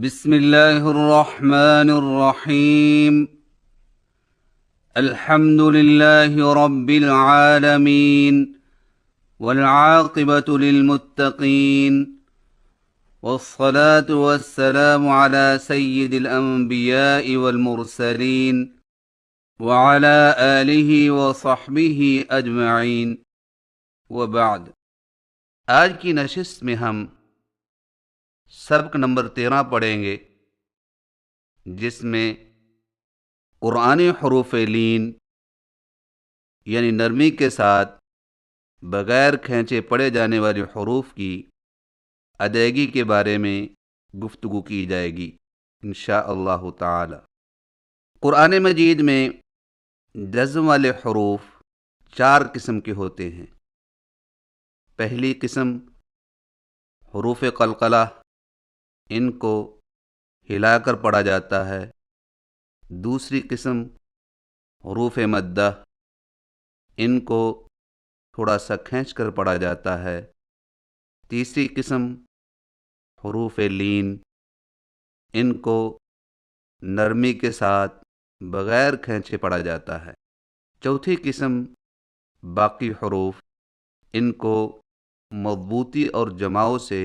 بسم الله الرحمن الرحيم. الحمد لله رب العالمين والعاقبة للمتقين والصلاة والسلام على سيد الأنبياء والمرسلين وعلى آله وصحبه أجمعين وبعد. آج کی نشست میں ہم سبق نمبر 13 پڑھیں گے، جس میں قرآنی حروف لین یعنی نرمی کے ساتھ بغیر کھینچے پڑھے جانے والے حروف کی ادائیگی کے بارے میں گفتگو کی جائے گی انشاءاللہ تعالی۔ قرآن مجید میں جزم والے حروف 4 قسم کے ہوتے ہیں۔ پہلی قسم حروف قلقلہ، ان کو ہلا کر پڑھا جاتا ہے۔ دوسری قسم حروف مدہ، ان کو تھوڑا سا کھینچ کر پڑھا جاتا ہے۔ تیسری قسم حروف لین، ان کو نرمی کے ساتھ بغیر کھینچے پڑھا جاتا ہے۔ چوتھی قسم باقی حروف، ان کو مضبوطی اور جماؤ سے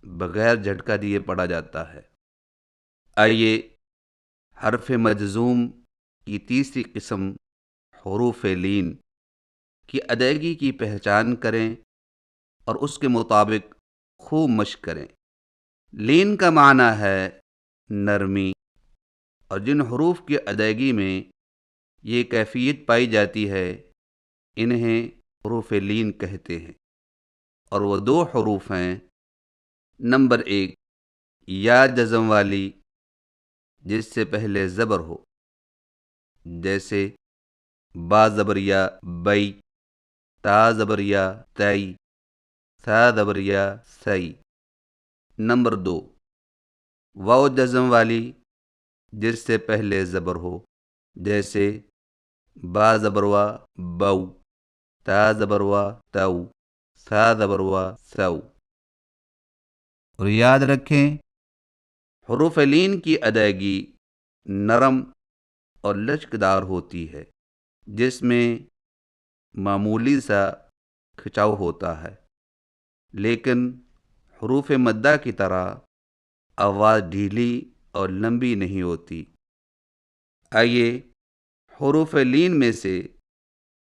بغیر جھٹکا دیے پڑھا جاتا ہے۔ آئیے حرف مجزوم کی تیسری قسم حروف لین کی ادائیگی کی پہچان کریں اور اس کے مطابق خوب مشق کریں۔ لین کا معنی ہے نرمی، اور جن حروف کی ادائیگی میں یہ کیفیت پائی جاتی ہے انہیں حروف لین کہتے ہیں، اور وہ 2 حروف ہیں۔ نمبر 1 یا جزم والی، جس سے پہلے زبر ہو، جیسے با زبر یا بئی، تا زبر یا تئی، سا زبر یا سئی۔ نمبر 2 واو جزم والی، جس سے پہلے زبر ہو، جیسے با زبر وا بو، تا زبر وا تو، سا زبر وا سو۔ اور یاد رکھیں حروف لین کی ادائیگی نرم اور لچکدار ہوتی ہے، جس میں معمولی سا کھچاؤ ہوتا ہے، لیکن حروف مدہ کی طرح آواز ڈھیلی اور لمبی نہیں ہوتی۔ آئیے حروف لین میں سے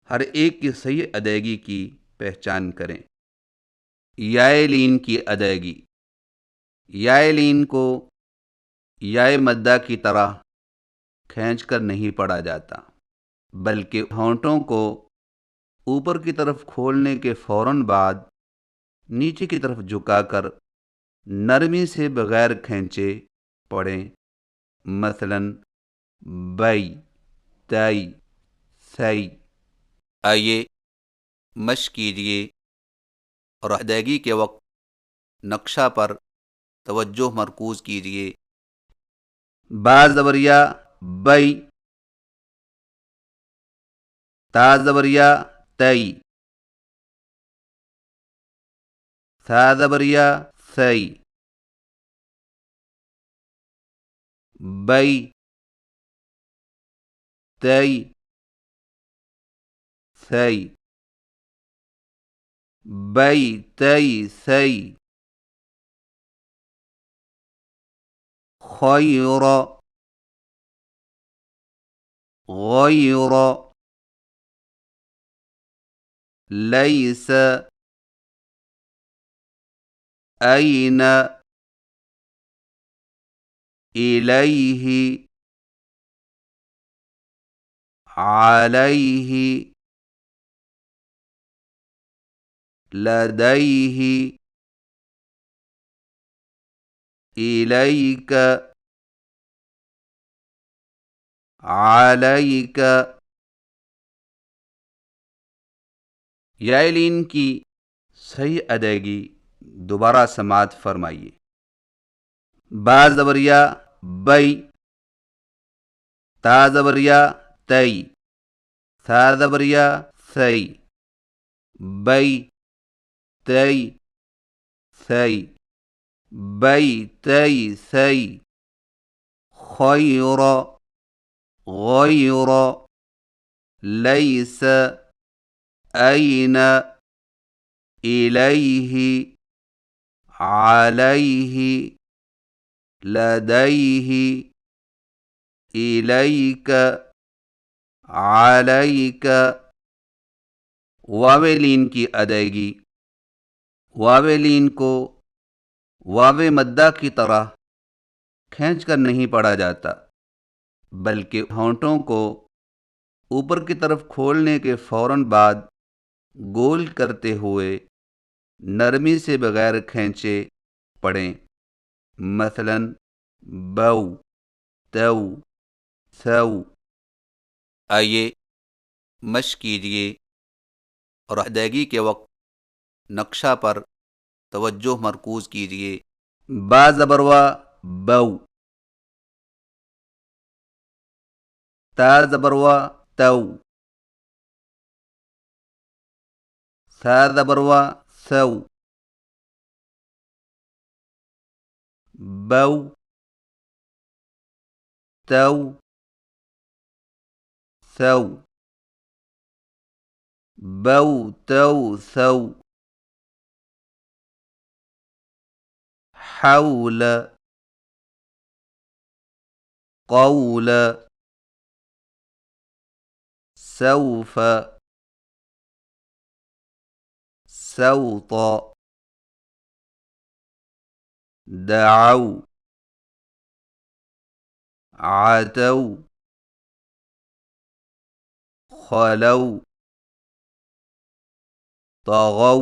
ہر ایک کی صحیح ادائیگی کی پہچان کریں۔ یائے لین کی ادائیگی۔ یائے لین کو یائے مدہ کی طرح کھینچ کر نہیں پڑھا جاتا، بلکہ ہونٹوں کو اوپر کی طرف کھولنے کے فوراً بعد نیچے کی طرف جھکا کر نرمی سے بغیر کھینچے پڑھیں۔ مثلاً بئی، تئی، سئی۔ آئیے مشق کیجیے اور ادائیگی کے وقت نقشہ پر توجہ مرکوز کیجیے۔ با زبر یا بئی، تا زبر یا تئی، سا زبر یا سئی۔ بئی، تئی، سئی، بئی، تئی، سئی۔ خیر، غیر، لیس، این، الیہ، علیہ، لدیہ، الیک، علیک۔ یائے لین کی صحیح ادائیگی دوبارہ سماعت فرمائیے۔ با زبر یا بئی، تا زبر یا تئی، سا زبر یا سئی، بئی، تئی، سئی۔ بيتي ثي خير غير ليس أين إليه عليه لديه إليك عليك واویلین کی ادائیگی واویلین کو واو مدہ کی طرح کھینچ کر نہیں پڑھا جاتا، بلکہ ہونٹوں کو اوپر کی طرف کھولنے کے فوراً بعد گول کرتے ہوئے نرمی سے بغیر کھینچے پڑھیں، مثلا بو تو ثو۔ آئیے مشق کیجیے اور ادائیگی کے وقت نقشہ پر توجہ مرکوز کیجیے۔ با زبروا بو، تا زبروا تو، ثا زبروا ثو، بو تو ثو، بو تو ثو، حول قول سوف سوط دعوا عتوا خلوا طغوا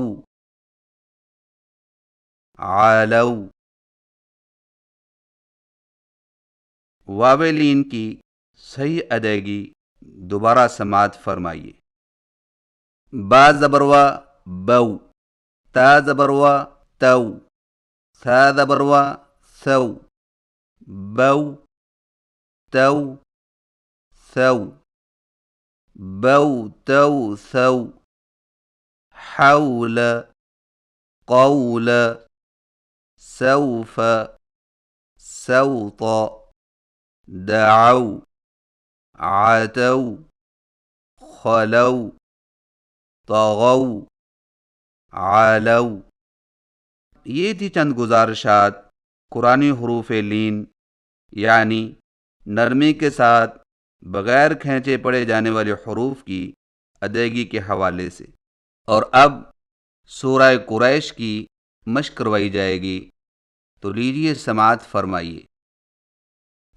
علوا۔ واویلین کی صحیح ادائیگی دوبارہ سماعت فرمائیے۔ با زبروا بو، تا زبروا تو، ثا زبروا ثو، بو تو ثو، بو تو ثو، حول قول سوف سوط دعوا عتوا خلوا طغوا علوا۔ یہ تھی چند گزارشات قرآنی حروف لین یعنی نرمی کے ساتھ بغیر کھینچے پڑھے جانے والے حروف کی ادائیگی کے حوالے سے، اور اب سورہ قریش کی مشق کروائی جائے گی، تو لیجیے سماعت فرمائیے۔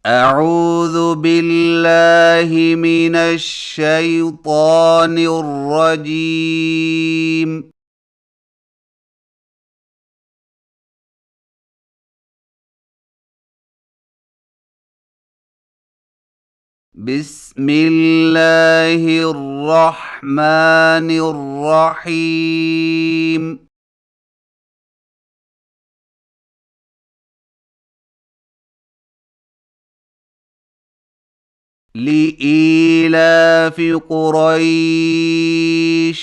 اعوذ باللہ من الشیطان الرجیم۔ بسم اللہ الرحمن الرحیم۔ لإيلاف قريش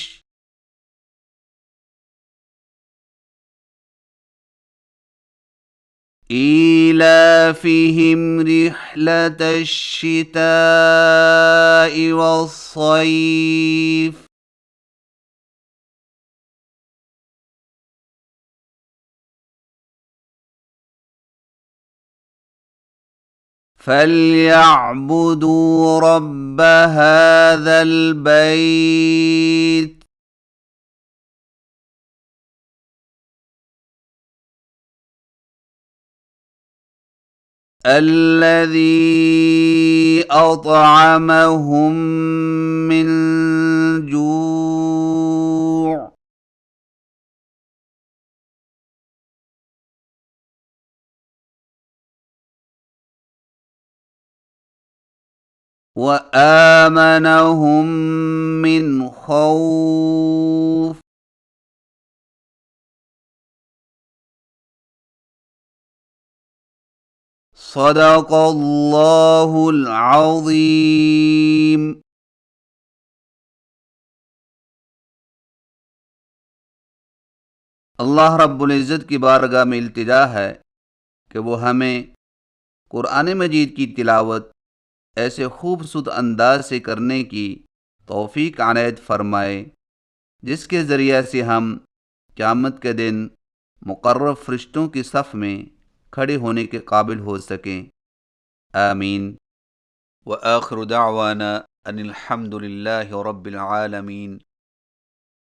إيلافهم رحلة الشتاء والصيف فليعبدوا رب هذا البيت الذي أطعمهم من جوع وآمنهم من خوف۔ صدق اللہ العظیم۔ اللہ رب العزت کی بارگاہ میں التجا ہے کہ وہ ہمیں قرآن مجید کی تلاوت ایسے خوبصورت انداز سے کرنے کی توفیق عنایت فرمائے جس کے ذریعے سے ہم قیامت کے دن مقرب فرشتوں کی صف میں کھڑے ہونے کے قابل ہو سکیں، آمین۔ وآخر دعوانا ان الحمد للہ رب العالمین۔